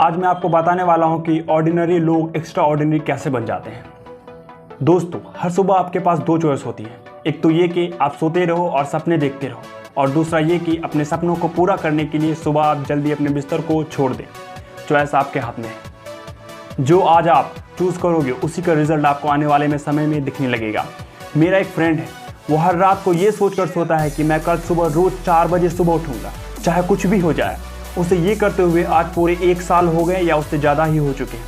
आज मैं आपको बताने वाला हूं कि ऑर्डिनरी लोग एक्स्ट्रा ऑर्डिनरी कैसे बन जाते हैं। दोस्तों, हर सुबह आपके पास दो चॉइस होती है। एक तो ये कि आप सोते रहो और सपने देखते रहो, और दूसरा ये कि अपने सपनों को पूरा करने के लिए सुबह आप जल्दी अपने बिस्तर को छोड़ दें। चॉइस आपके हाथ में है। जो आज आप चूज़ करोगे उसी का रिजल्ट आपको आने वाले में समय में दिखने लगेगा। मेरा एक फ्रेंड है, वो हर रात को ये सोचकर सोता है कि मैं कल सुबह रोज़ 4 बजे सुबह उठूँगा, चाहे कुछ भी हो जाए। उसे ये करते हुए आज पूरे 1 साल हो गए या उससे ज़्यादा ही हो चुके हैं,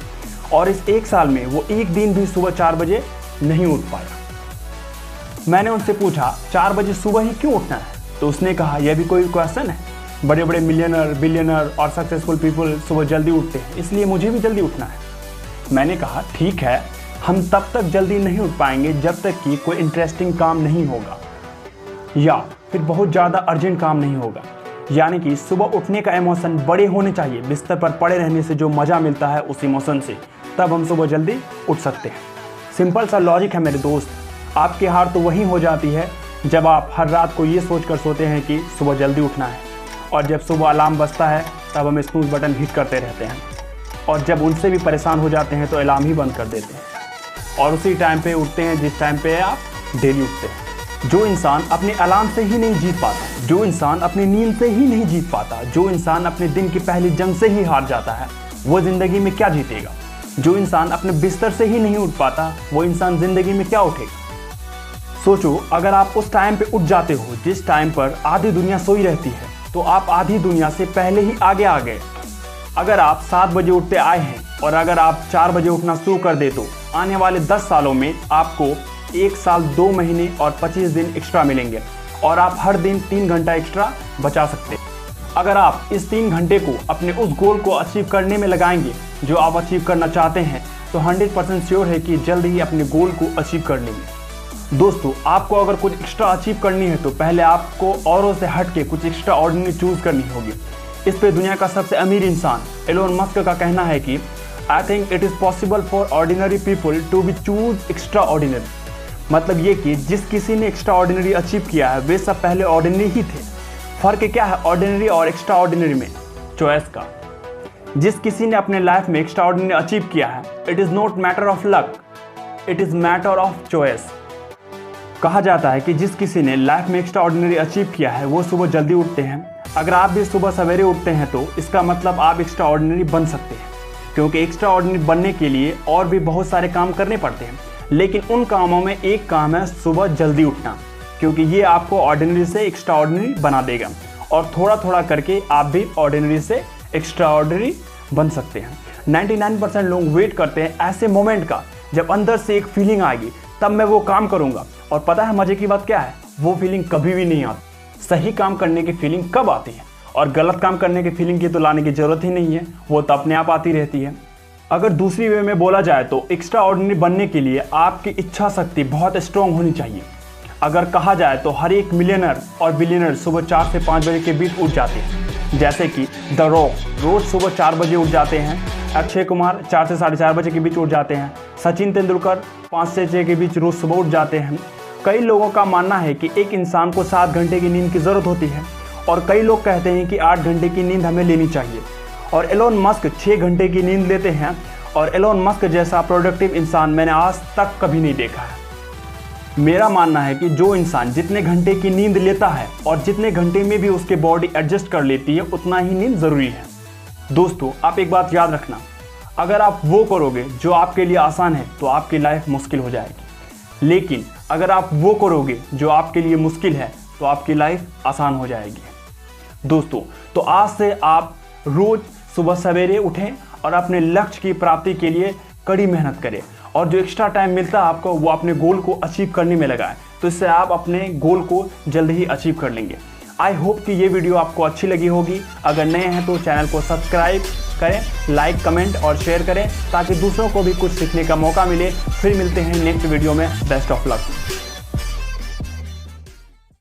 और इस 1 साल में वो एक दिन भी सुबह 4 बजे नहीं उठ पाया। मैंने उनसे पूछा 4 बजे सुबह ही क्यों उठना है, तो उसने कहा यह भी कोई क्वेश्चन है, बड़े बड़े मिलियनर, बिलियनर और सक्सेसफुल पीपल सुबह जल्दी उठते हैं, इसलिए मुझे भी जल्दी उठना है। मैंने कहा ठीक है, हम तब तक जल्दी नहीं उठ पाएंगे जब तक कि कोई इंटरेस्टिंग काम नहीं होगा या फिर बहुत ज़्यादा अर्जेंट काम नहीं होगा। यानी कि सुबह उठने का इमोशन बड़े होने चाहिए। बिस्तर पर पड़े रहने से जो मज़ा मिलता है उस इमोशन से, तब हम सुबह जल्दी उठ सकते हैं। सिंपल सा लॉजिक है मेरे दोस्त। आपकी हार तो वहीं हो जाती है जब आप हर रात को ये सोच कर सोते हैं कि सुबह जल्दी उठना है, और जब सुबह अलार्म बजता है तब हम स्नूज़ बटन हिट करते रहते हैं, और जब उनसे भी परेशान हो जाते हैं तो अलार्म ही बंद कर देते हैं, और उसी टाइम पे उठते हैं जिस टाइम पे आप डेली उठते हैं। जो इंसान अपने अलार्म से ही नहीं जीत पाता, जो इंसान अपनी नींद से ही नहीं जीत पाता, जो इंसान अपने दिन की पहली जंग से ही हार जाता है, वो ज़िंदगी में क्या जीतेगा। जो इंसान अपने बिस्तर से ही नहीं उठ पाता, वो इंसान ज़िंदगी में क्या उठेगा। सोचो, अगर आप उस टाइम पे उठ जाते हो जिस टाइम पर आधी दुनिया सोई रहती है, तो आप आधी दुनिया से पहले ही आगे आ गए। अगर आप 7 बजे उठते आए हैं और अगर आप 4 बजे उठना शुरू कर दे, तो आने वाले 10 सालों में आपको 1 साल 2 महीने और 25 दिन एक्स्ट्रा मिलेंगे, और आप हर दिन 3 घंटा एक्स्ट्रा बचा सकते हैं। अगर आप इस 3 घंटे को अपने उस गोल को अचीव करने में लगाएंगे जो आप अचीव करना चाहते हैं, तो 100% श्योर है कि जल्द ही अपने गोल को अचीव कर लेंगे। दोस्तों, आपको अगर कुछ एक्स्ट्रा अचीव करनी है तो पहले आपको औरों से हट के कुछ एक्स्ट्रा ऑर्डिनरी चूज़ करनी होगी। इस पे दुनिया का सबसे अमीर इंसान एलोन मस्क का कहना है कि I think it is possible for ordinary people to be choose extraordinary. मतलब ये कि जिस किसी ने एक्स्ट्रा ऑर्डिनरी अचीव किया है वे सब पहले ऑर्डिनरी ही थे। फ़र्क क्या है ऑर्डिनरी और एक्स्ट्रा ऑर्डिनरी में? चॉइस का। जिस किसी ने अपने लाइफ में एक्स्ट्रा ऑर्डिनरी अचीव किया है, it is not matter of luck, it is matter of choice. कहा जाता है कि जिस किसी ने लाइफ में एक्स्ट्रा ऑर्डिनरी अचीव किया है वो सुबह जल्दी उठते हैं। अगर आप भी सुबह सवेरे उठते हैं तो इसका मतलब आप एक्स्ट्रा ऑर्डिनरी बन सकते हैं, क्योंकि एक्स्ट्रा ऑर्डिनरी बनने के लिए और भी बहुत सारे काम करने पड़ते हैं, लेकिन उन कामों में एक काम है सुबह जल्दी उठना, क्योंकि ये आपको ऑर्डिनरी से एक्स्ट्रा ऑर्डिनरी बना देगा, और थोड़ा थोड़ा करके आप भी ऑर्डिनरी से एक्स्ट्रा ऑर्डिनरी बन सकते हैं। 99% लोग वेट करते हैं ऐसे मोमेंट का जब अंदर से एक फीलिंग आएगी, तब मैं वो काम करूँगा। और पता है मज़े की बात क्या है? वो फीलिंग कभी भी नहीं आती। सही काम करने की फीलिंग कब आती है, और गलत काम करने की फीलिंग की तो लाने की ज़रूरत ही नहीं है, वो तो अपने आप आती रहती है। अगर दूसरी वे में बोला जाए तो एक्स्ट्रा ऑर्डिनरी बनने के लिए आपकी इच्छा शक्ति बहुत स्ट्रॉन्ग होनी चाहिए। अगर कहा जाए तो हर एक मिलियनर और बिलियनर सुबह 4 से 5 बजे के बीच उठ जाते हैं। जैसे कि द रॉक रोज़ सुबह 4 बजे उठ जाते हैं, अक्षय कुमार 4 से 4:30 बजे के बीच उठ जाते हैं, सचिन तेंदुलकर 5 से 6 के बीच रोज़ सुबह उठ जाते हैं। कई लोगों का मानना है कि एक इंसान को 7 घंटे की नींद की ज़रूरत होती है, और कई लोग कहते हैं कि 8 घंटे की नींद हमें लेनी चाहिए, और एलोन मस्क 6 घंटे की नींद लेते हैं। और एलोन मस्क जैसा प्रोडक्टिव इंसान मैंने आज तक कभी नहीं देखा है। मेरा मानना है कि जो इंसान जितने घंटे की नींद लेता है और जितने घंटे में भी उसके बॉडी एडजस्ट कर लेती है, उतना ही नींद ज़रूरी है। दोस्तों, आप एक बात याद रखना, अगर आप वो करोगे जो आपके लिए आसान है तो आपकी लाइफ मुश्किल हो जाएगी, लेकिन अगर आप वो करोगे जो आपके लिए मुश्किल है तो आपकी लाइफ आसान हो जाएगी। दोस्तों, तो आज से आप रोज़ सुबह सवेरे उठें और अपने लक्ष्य की प्राप्ति के लिए कड़ी मेहनत करें, और जो एक्स्ट्रा टाइम मिलता है आपको वो अपने गोल को अचीव करने में लगाएं, तो इससे आप अपने गोल को जल्द ही अचीव कर लेंगे। आई होप कि ये वीडियो आपको अच्छी लगी होगी। अगर नए हैं तो चैनल को सब्सक्राइब करें, लाइक, कमेंट और शेयर करें, ताकि दूसरों को भी कुछ सीखने का मौका मिले। फिर मिलते हैं नेक्स्ट वीडियो में। Best of luck.